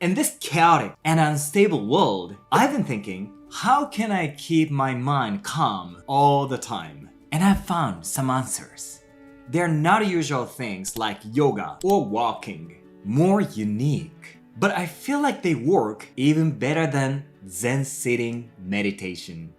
In this chaotic and unstable world, I've been thinking, how can I keep my mind calm all the time? And I've found some answers. They're not usual things like yoga or walking, more unique. But I feel like they work even better than Zen sitting meditation.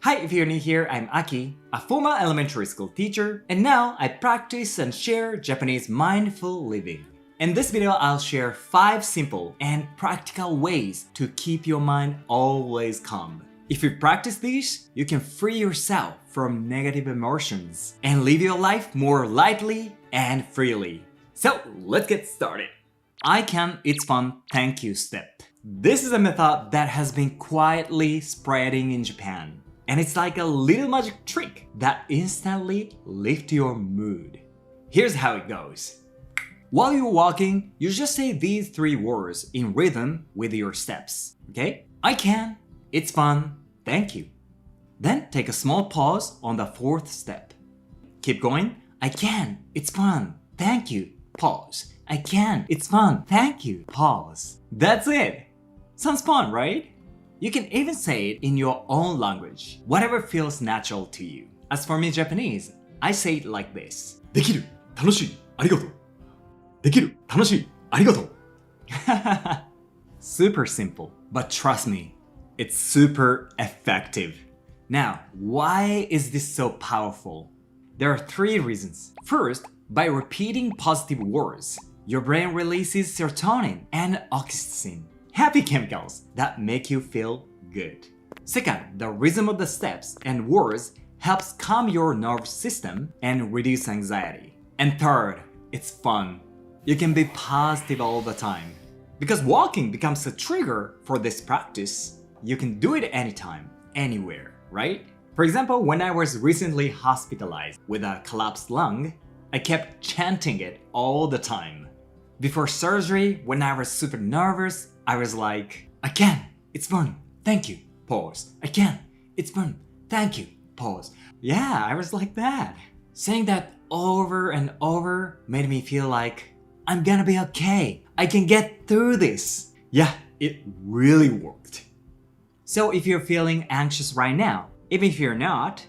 Hi, if you're new here, I'm Aki, a former elementary school teacher, and now I practice and share Japanese mindful living. In this video, I'll share 5 simple and practical ways to keep your mind always calm. If you practice these, you can free yourself from negative emotions and live your life more lightly and freely. So, let's get started. I can, it's fun, thank you step. This is a method that has been quietly spreading in Japan. And it's like a little magic trick that instantly lifts your mood. Here's how it goes. While you're walking, you just say these 3 words in rhythm with your steps, okay? I can, it's fun, thank you. Then take a small pause on the 4th step. Keep going. I can, it's fun, thank you, pause. I can, it's fun, thank you, pause. That's it. Sounds fun, right? You can even say it in your own language, whatever feels natural to you. As for me, Japanese, I say it like this. できる、楽しい、ありがとう。できる、楽しい、ありがとう。Super simple, but trust me, it's super effective. Now, why is this so powerful? There are 3 reasons. First, by repeating positive words, your brain releases serotonin and oxytocin, happy chemicals that make you feel good. Second, the rhythm of the steps and words helps calm your nervous system and reduce anxiety. And third, it's fun. You can be positive all the time. Because walking becomes a trigger for this practice, you can do it anytime, anywhere, right? For example, when I was recently hospitalized with a collapsed lung, I kept chanting it all the time. Before surgery, when I was super nervous, I was like, I can, it's fun, thank you, pause. I can, it's fun, thank you, pause. Yeah, I was like that. Saying that over and over made me feel like, I'm gonna be okay, I can get through this. Yeah, it really worked. So if you're feeling anxious right now, even if you're not,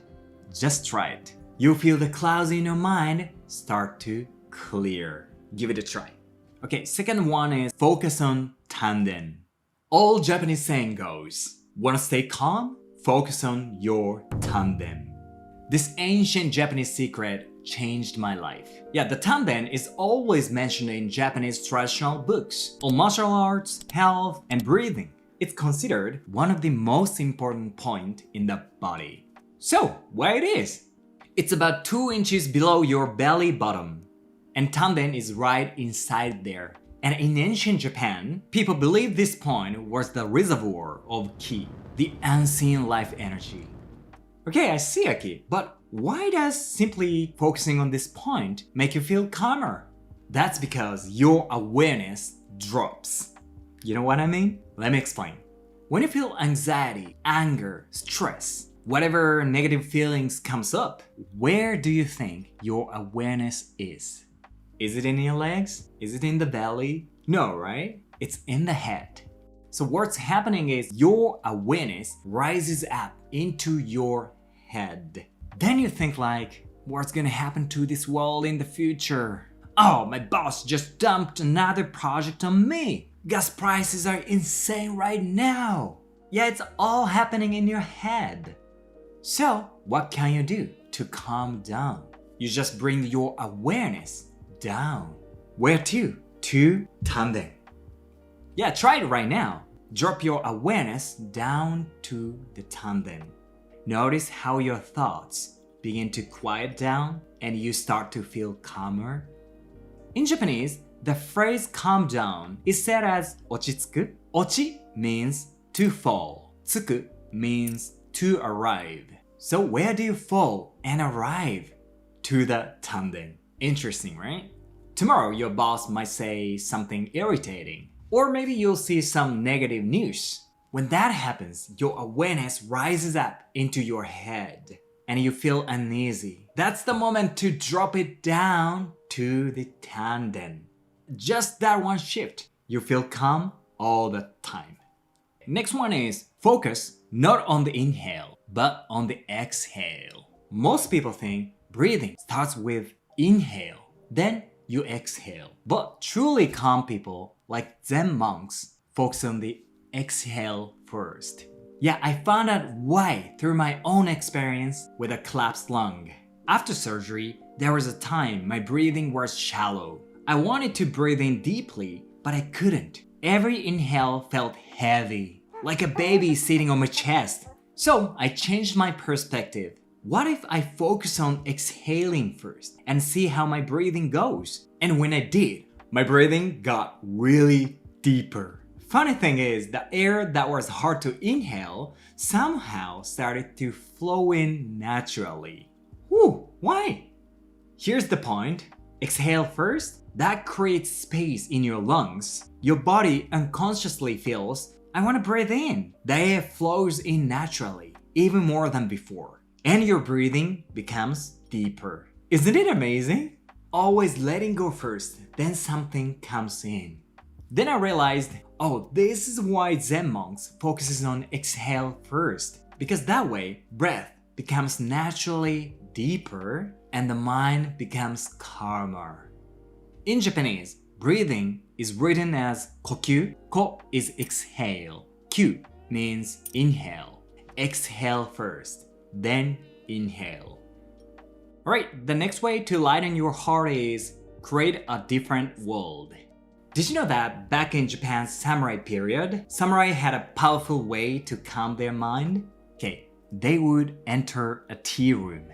just try it. You'll feel the clouds in your mind start to clear. Give it a try. Okay, second one is focus on Tanden. Old Japanese saying goes, wanna stay calm? Focus on your Tanden. This ancient Japanese secret changed my life. Yeah, the Tanden is always mentioned in Japanese traditional books on martial arts, health, and breathing. It's considered one of the most important points in the body. So, where it is? It's about 2 inches below your belly button. And Tanden is right inside there. And in ancient Japan, people believed this point was the reservoir of ki, the unseen life energy. Okay, I see, Aki, but why does simply focusing on this point make you feel calmer? That's because your awareness drops. You know what I mean? Let me explain. When you feel anxiety, anger, stress, whatever negative feelings comes up, where do you think your awareness is? Is it in your legs? Is it in the belly? No, right? It's in the head. So what's happening is your awareness rises up into your head. Then you think like, what's gonna happen to this world in the future? Oh, my boss just dumped another project on me. Gas prices are insane right now. Yeah, it's all happening in your head. So, what can you do to calm down? You just bring your awareness down. Where to? To Tanden. Yeah, try it right now. Drop your awareness down to the Tanden. Notice how your thoughts begin to quiet down and you start to feel calmer. In Japanese, the phrase calm down is said as ochitsuku. Ochi means to fall. Tsuku means to arrive. So where do you fall and arrive? To the Tanden. Interesting, right? Tomorrow your boss might say something irritating. Or maybe you'll see some negative news. When that happens, your awareness rises up into your head and you feel uneasy. That's the moment to drop it down to the Tanden. Just that one shift, you feel calm all the time. Next one is focus not on the inhale, but on the exhale. Most people think breathing starts with inhale, then you exhale. But truly calm people, like Zen monks, focus on the exhale first. Yeah, I found out why through my own experience with a collapsed lung. After surgery, there was a time my breathing was shallow. I wanted to breathe in deeply, but I couldn't. Every inhale felt heavy, like a baby sitting on my chest. So I changed my perspective. What if I focus on exhaling first and see how my breathing goes? And when I did, my breathing got really deeper. Funny thing is, the air that was hard to inhale somehow started to flow in naturally. Whew, why? Here's the point. Exhale first. That creates space in your lungs. Your body unconsciously feels, I want to breathe in. The air flows in naturally, even more than before. And your breathing becomes deeper. Isn't it amazing? Always letting go first, then something comes in. Then I realized, oh, this is why Zen monks focuses on exhale first. Because that way, breath becomes naturally deeper and the mind becomes calmer. In Japanese, breathing is written as kokyu. Ko is exhale. Kyu means inhale. Exhale first, then inhale. Alright, the next way to lighten your heart is create a different world. Did you know that back in Japan's samurai period, samurai had a powerful way to calm their mind? Okay, they would enter a tea room.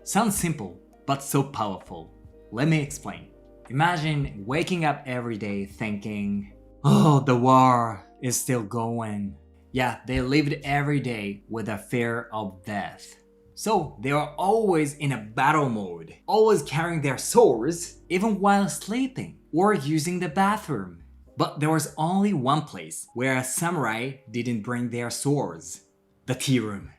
Sounds simple, but so powerful. Let me explain. Imagine waking up every day thinking, oh, the war is still going. Yeah, they lived every day with a fear of death. So they are always in a battle mode, always carrying their swords, even while sleeping or using the bathroom. But there was only one place where a samurai didn't bring their swords, the tea room.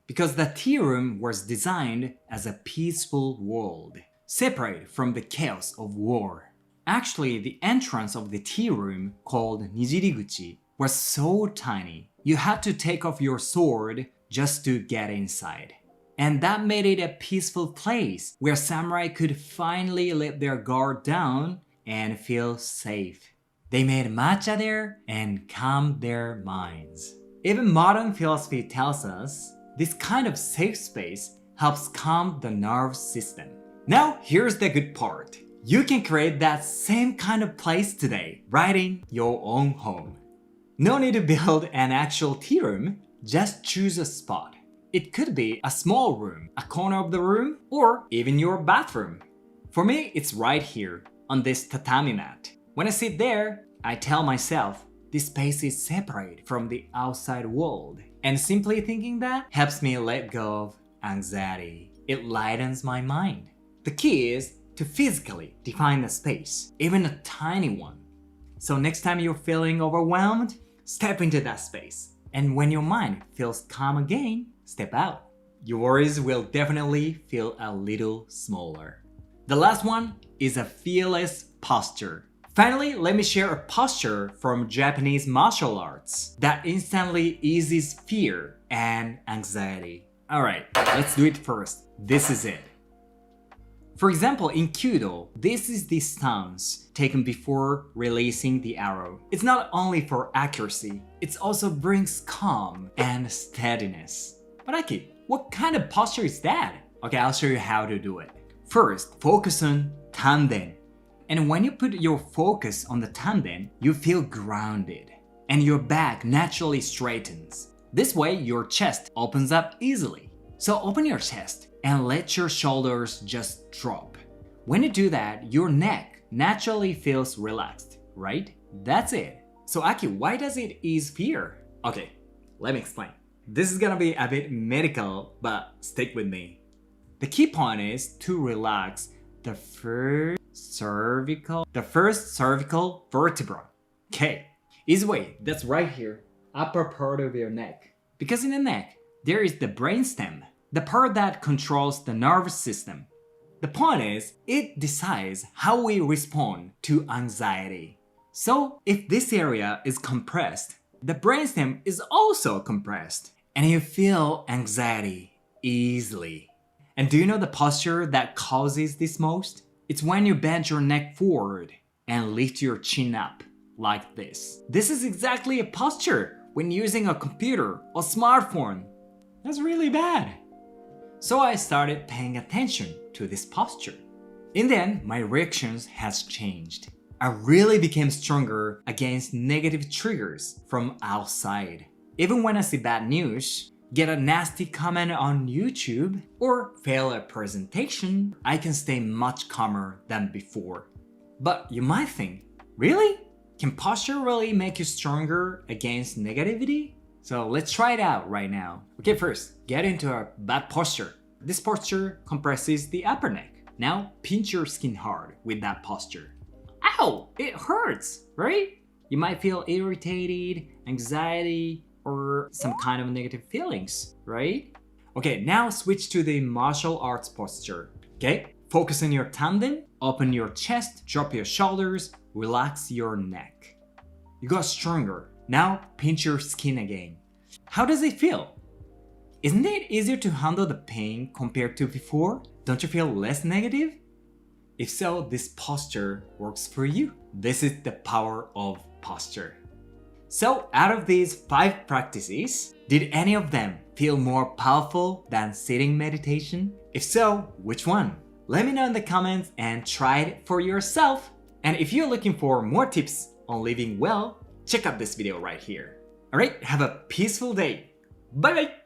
Because the tea room was designed as a peaceful world, separate from the chaos of war. Actually, the entrance of the tea room, called Nijiriguchi, was so tiny, you had to take off your sword just to get inside. And that made it a peaceful place where samurai could finally let their guard down and feel safe. They made matcha there and calmed their minds. Even modern philosophy tells us this kind of safe space helps calm the nervous system. Now, here's the good part. You can create that same kind of place today, right in your own home. No need to build an actual tea room, just choose a spot. It could be a small room, a corner of the room, or even your bathroom. For me, it's right here, on this tatami mat. When I sit there, I tell myself, this space is separate from the outside world. And simply thinking that helps me let go of anxiety. It lightens my mind. The key is to physically define the space, even a tiny one. So next time you're feeling overwhelmed, step into that space. And when your mind feels calm again, step out. Your worries will definitely feel a little smaller. The last one is a fearless posture. Finally, let me share a posture from Japanese martial arts that instantly eases fear and anxiety. Alright, let's do it first. This is it. For example, in Kyudo, this is the stance taken before releasing the arrow. It's not only for accuracy, it also brings calm and steadiness. But Aki, what kind of posture is that? Okay, I'll show you how to do it. First, focus on Tanden. And when you put your focus on the Tanden, you feel grounded. And your back naturally straightens. This way, your chest opens up easily. So open your chest and let your shoulders just drop. When you do that, your neck naturally feels relaxed, right? That's it. So Aki, why does it ease fear? Okay, let me explain. This is gonna be a bit medical, but stick with me. The key point is to relax the first cervical vertebra. Okay, easy way, that's right here, upper part of your neck. Because in the neck, there is the brainstem, the part that controls the nervous system. The point is, it decides how we respond to anxiety. So if this area is compressed, the brainstem is also compressed, and you feel anxiety easily. And do you know the posture that causes this most? It's when you bend your neck forward and lift your chin up like this. This is exactly a posture when using a computer or smartphone. That's really bad. So I started paying attention to this posture. In the end, my reactions has changed. I really became stronger against negative triggers from outside. Even when I see bad news, get a nasty comment on YouTube, or fail a presentation, I can stay much calmer than before. But you might think, really? Can posture really make you stronger against negativity? So let's try it out right now. Okay, first, get into a bad posture. This posture compresses the upper neck. Now pinch your skin hard with that posture. Ow! It hurts, right? You might feel irritated, anxiety, or some kind of negative feelings, right? Okay, now switch to the martial arts posture. Okay, focus on your tanden, open your chest, drop your shoulders, relax your neck. You got stronger. Now pinch your skin again. How does it feel? Isn't it easier to handle the pain compared to before? Don't you feel less negative? If so, this posture works for you. This is the power of posture. So out of these 5 practices, did any of them feel more powerful than sitting meditation? If so, which one? Let me know in the comments and try it for yourself. And if you're looking for more tips on living well, check out this video right here. Alright, have a peaceful day. Bye bye!